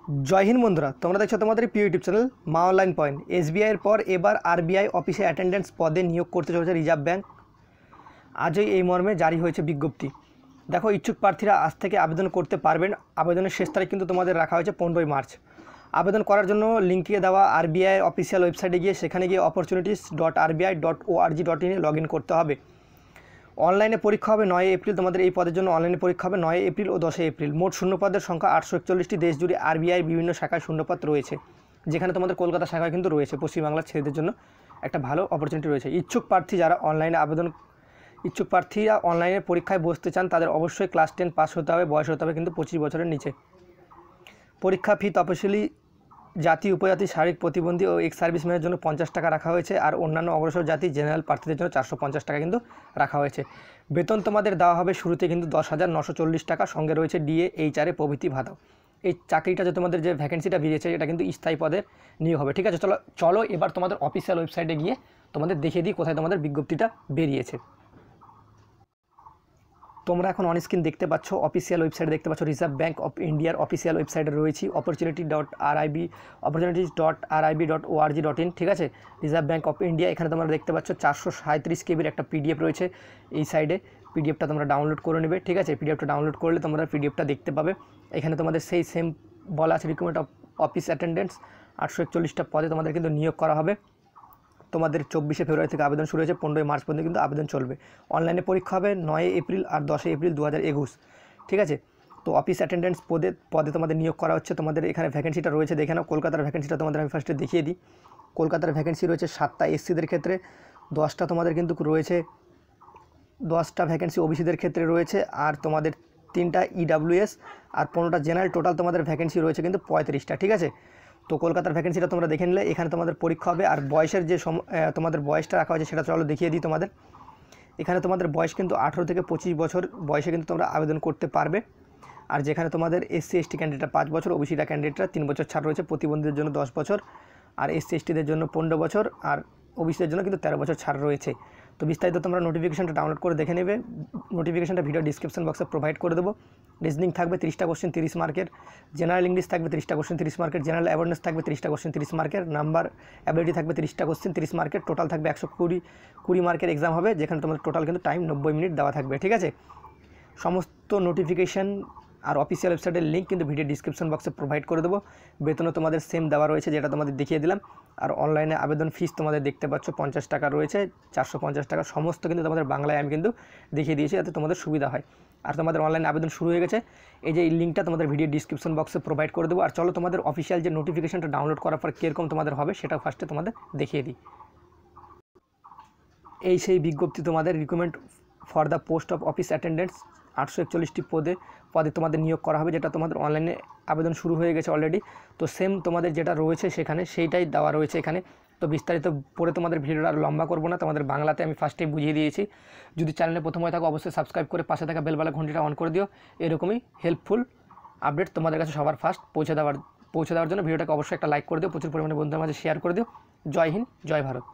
জয় হিন্দ বন্ধুরা, তোমরা দেখছো তোমাদের প্রিয় ইউটিউব চ্যানেল মা অনলাইন পয়েন্ট। এসবিআইয়ের পর এবার আরবিআই অফিসে অ্যাটেন্ডেন্স পদে নিয়োগ করতে চলেছে রিজার্ভ ব্যাঙ্ক। আজই এই মর্মে জারি হয়েছে বিজ্ঞপ্তি। দেখো, ইচ্ছুক প্রার্থীরা আজ থেকে আবেদন করতে পারবেন। আবেদনের শেষ তারিখ কিন্তু তোমাদের রাখা হয়েছে 15ই মার্চ। আবেদন করার জন্য লিঙ্কে দেওয়া আরবিআই অফিসিয়াল ওয়েবসাইটে গিয়ে সেখানে গিয়ে opportunities.rbi.org.in লগ ইন করতে হবে। অনলাইনে পরীক্ষা হবে 9 এপ্রিল। তোমাদের এই পদের জন্য অনলাইনে পরীক্ষা হবে 9 এপ্রিল ও 10 এপ্রিল। মোট শূন্যপদের সংখ্যা 841টি। দেশ জুড়ে আরবিআই বিভিন্ন শাখায় শূন্যপদ রয়েছে, যেখানে তোমাদের কলকাতা শাখায় কিন্তু রয়েছে। পশ্চিমবাংলার ছেলেদের জন্য একটা ভালো অপরচুনিটি রয়েছে। ইচ্ছুক প্রার্থীরা অনলাইনে পরীক্ষায় বসতে চান, তাদের অবশ্যই ক্লাস 10 পাস হতে হবে, বয়স হতে হবে কিন্তু 25 বছরের নিচে। পরীক্ষা ফি তপশিলি জাতি, উপজাতি, শারীরিক প্রতিবন্ধী ও এক্স সার্ভিসম্যানের জন্য 50 টাকা রাখা হয়েছে, আর অন্যান্য অগ্রসর জাতি জেনারেল প্রার্থীদের জন্য 450 টাকা কিন্তু রাখা হয়েছে। বেতন তোমাদের দেওয়া হবে শুরুতে কিন্তু 10,940 টাকা, সঙ্গে রয়েছে ডিএ, এইচআরএ প্রভৃতি ভাতা। এই চাকরিটা যে তোমাদের যে ভ্যাকেন্সিটা বেরিয়েছে এটা কিন্তু স্থায়ী পদের নিয়োগ হবে। ঠিক আছে, চলো এবার তোমাদের অফিসিয়াল ওয়েবসাইটে গিয়ে তোমাদের দেখিয়ে দিই কোথায় তোমাদের বিজ্ঞপ্তিটা বেরিয়েছে। তোমরা এখন অন স্ক্রিন দেখতে পাচ্ছ অফিসিয়াল ওয়েবসাইট দেখতে পাচ্ছ, রিজার্ভ ব্যাঙ্ক অফ ইন্ডিয়ার অফিসিয়াল ওয়েবসাইটে রয়েছি opportunities.rib.org.in। ঠিক আছে, রিজার্ভ ব্যাঙ্ক অফ ইন্ডিয়া। এখানে তোমরা দেখতে পাচ্ছ 437 কেবির একটা পিডিএফ রয়েছে এই সাইডে। পিডিএফটা তোমরা ডাউনলোড করে নেবে। ঠিক আছে, পিডিএফটা ডাউনলোড করলে তোমরা পিডিএফটা দেখতে পাবে। এখানে তোমাদের সেই সেম বলা আছে রিক্রুটমেন্ট অফ অফিস অ্যাটেন্ডেন্স 841টা পদে তোমাদের কিন্তু নিয়োগ করা হবে। তোমাদের 24শে ফেব্রুয়ারি থেকে আবেদন শুরু হয়েছে, 15ই মার্চ পর্যন্ত কিন্তু আবেদন চলবে। অনলাইনে পরীক্ষা হবে 9 এপ্রিল আর 10 এপ্রিল 2021। ঠিক আছে, তো অফিস অ্যাটেন্ডেন্স পদে তোমাদের নিয়োগ করা হচ্ছে। তোমাদের এখানে ভ্যাকেন্সিটা রয়েছে দেখে নাও। কলকাতার ভ্যাকেন্সিটা তোমাদের আমি ফার্স্টে দেখিয়ে দিই। কলকাতার ভ্যাকেন্সি রয়েছে 7টা এসসিদের ক্ষেত্রে, 10টা তোমাদের কিন্তু রয়েছে 10টা ভ্যাকেন্সি ওবিসিদের ক্ষেত্রে রয়েছে, আর তোমাদের 3টা ইডাব্লিউএস আর 15টা জেনারেল। টোটাল তোমাদের ভ্যাকেন্সি রয়েছে কিন্তু 35টা। ঠিক আছে, তো কলকাতার ভ্যাকেন্সিটা তোমরা দেখে নিলে। এখানে তোমাদের পরীক্ষা হবে, আর বয়সের যে তোমাদের বয়সটা রাখা হয়েছে সেটা চলো দেখিয়ে দিই তোমাদের। এখানে তোমাদের বয়স কিন্তু 18 থেকে 25 বছর বয়সে কিন্তু তোমরা আবেদন করতে পারবে। আর যেখানে তোমাদের এসসি এসটি ক্যান্ডিডেটরা 5 বছর, ওবিসিটা ক্যান্ডিডেটরা 3 বছর ছাড় রয়েছে, প্রতিবন্ধীদের জন্য 10 বছর, আর এসসি এসটিদের জন্য 15 বছর, আর ওবিসিদের জন্য কিন্তু 13 বছর ছাড় রয়েছে। তো বিস্তারিত তোমরা নোটিফিকেশনটা ডাউনলোড করে দেখে নেবে। নোটিফিকেশনটা ভিডিও ডিসক্রিপশন বক্সে প্রোভাইড করে দেবো। রিজনিং থাকবে 30টা কোশ্চেন 30 মার্কের, জেনারেল ইংলিশ থাকবে 30টা কোশ্চেন 30 মার্কের, জেনারেল অ্যাওয়ারনেস থাকবে 30টা কোশ্চেন 30 মার্কের, নাম্বার অ্যাবিলিটি থাকবে 30টা কোশ্চেন 30 মার্কের। টোটাল থাকবে 120 মার্কের এক্সাম হবে, যেখানে তোমাদের টোটাল কিন্তু টাইম 90 মিনিট দেওয়া থাকবে। ঠিক আছে, সমস্ত নোটিফিকেশান আর অফিসিয়াল ওয়েবসাইটের লিঙ্ক কিন্তু ভিডিও ডিসক্রিপশন বক্সে প্রোভাইড করে দেবো। বেতনও তোমাদের সেম দেওয়া রয়েছে যেটা তোমাদের দেখিয়ে দিলাম। আর অনলাইনে আবেদন ফিস তোমাদের দেখতে পাচ্ছ 50 টাকা রয়েছে, 450 টাকা সমস্ত কিন্তু তোমাদের বাংলায় আমি কিন্তু দেখিয়ে দিয়েছি, যাতে তোমাদের সুবিধা হয়। আর তোমাদের অনলাইনে আবেদন শুরু হয়ে গেছে। এই যে লিঙ্কটা তোমাদের ভিডিও ডিসক্রিপশন বক্সে প্রোভাইড করে দেবো। আর চলো তোমাদের অফিসিয়াল যে নোটিফিকেশনটা ডাউনলোড করার পর কীরকম তোমাদের হবে সেটা ফার্স্টে তোমাদের দেখিয়ে দিই। এই সেই বিজ্ঞপ্তি, তোমাদের recruitment for the post of office attendance 841টি পদে তোমাদের নিয়োগ করা হবে, যেটা তোমাদের অনলাইনে আবেদন শুরু হয়ে গেছে অলরেডি। তো সেম তোমাদের যেটা রয়েছে সেখানে সেইটাই দেওয়া রয়েছে এখানে। তো বিস্তারিত পড়ে তোমাদের ভিডিওটা আর লম্বা করবো না, তোমাদের বাংলাতে আমি ফার্স্টেই বুঝিয়ে দিয়েছি। যদি চ্যানেলে প্রথম হয়ে থাকো অবশ্যই সাবস্ক্রাইব করে পাশে থাকা বেলবেলা ঘন্টিটা অন করে দিও। এরকমই হেল্পফুল আপডেট তোমাদের কাছে সবার ফার্স্ট পৌঁছে দেওয়ার জন্য ভিডিওটাকে অবশ্যই একটা লাইক করে দিও, প্রচুর পরিমাণে বন্ধুদের মাঝে শেয়ার করে দিও। জয় হিন্দ, জয় ভারত।